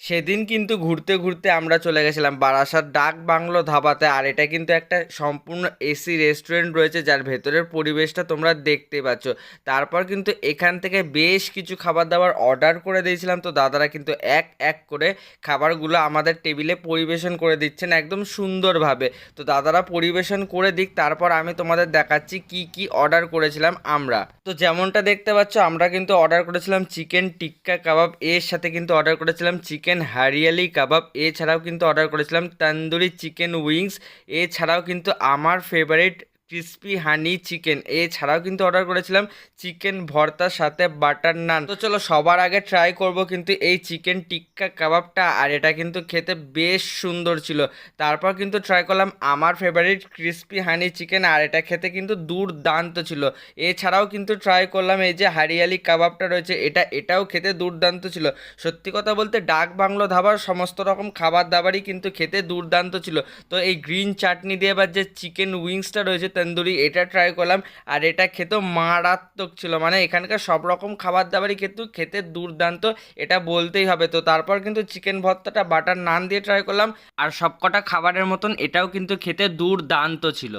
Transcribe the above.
সেদিন কিন্তু ঘুরতে ঘুরতে আমরা চলে গেছিলাম বারাসাত ডাক বাংলো ধাবাতে। আর এটা কিন্তু একটা সম্পূর্ণ এসি রেস্টুরেন্ট রয়েছে, যার ভেতরের পরিবেশটা তোমরা দেখতে পাচ্ছ। তারপর কিন্তু এখান থেকে বেশ কিছু খাবার দাবার অর্ডার করে দিয়েছিলাম, তো দাদারা কিন্তু এক এক করে খাবারগুলো আমাদের টেবিলে পরিবেশন করে দিচ্ছেন একদম সুন্দরভাবে। তো দাদারা পরিবেশন করে দিক, তারপর আমি তোমাদের দেখাচ্ছি কি কি অর্ডার করেছিলাম আমরা। তো যেমনটা দেখতে পাচ্ছ, আমরা কিন্তু অর্ডার করেছিলাম চিকেন টিক্কা কাবাব, এর সাথে কিন্তু অর্ডার করেছিলাম চিকেন হারিয়ালি কাবাব, এছাড়াও কিন্তু অর্ডার করেছিলাম তন্দুরি চিকেন উইংস, এছাড়াও কিন্তু আমার ফেভারিট ক্রিস্পি হানি চিকেন, এছাড়াও কিন্তু অর্ডার করেছিলাম চিকেন ভর্তার সাথে বাটার নান। তো চলো সবার আগে ট্রাই করব কিন্তু এই চিকেন টিক্কা কাবাবটা, আর এটা কিন্তু খেতে বেশ সুন্দর ছিল। তারপর কিন্তু ট্রাই করলাম আমার ফেভারিট ক্রিস্পি হানি চিকেন, আর এটা খেতে কিন্তু দুর্দান্ত ছিল। এছাড়াও কিন্তু ট্রাই করলাম এই যে হারিয়ালি কাবাবটা রয়েছে, এটাও খেতে দুর্দান্ত ছিল। সত্যি কথা বলতে ডাক বাংলো ধাবার সমস্ত রকম খাবার দাবারই কিন্তু খেতে দুর্দান্ত ছিল। তো এই গ্রিন চাটনি দিয়ে এবার যে চিকেন উইংসটা রয়েছে তন্দুরি, এটা ট্রাই করলাম, আর এটা খেতেও মারাত্মক ছিল। মানে এখানকার সব রকম খাবার দাবারই কিন্তু খেতে দুর্দান্ত, এটা বলতেই হবে। তো তারপর কিন্তু চিকেন ভর্তাটা বাটার নান দিয়ে ট্রাই করলাম, আর সবকটা খাবারের মতন এটাও কিন্তু খেতে দুর্দান্ত ছিল।